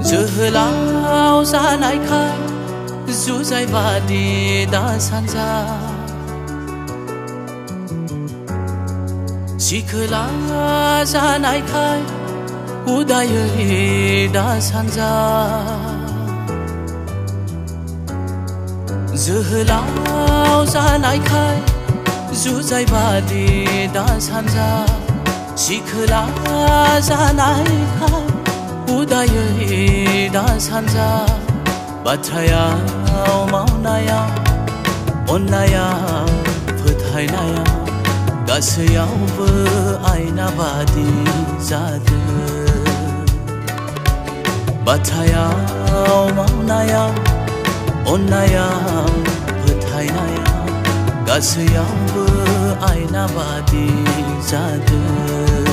Jwhwlao Janaikai Jujai badi dasan Jwhwlao Janaikai Jujai dasan Jwhwlao Janaikai Jujai badi dasan Jwhwlao Janaikai Jujai dasan Bathrayaw mawnayaw onnayaw फोथायनायाव गासैयावबो आयना बादि जादों बाथ्रायाव मावनायाव अन्नायाव फोथायनायाव गासैयावबो आयना बादि जादों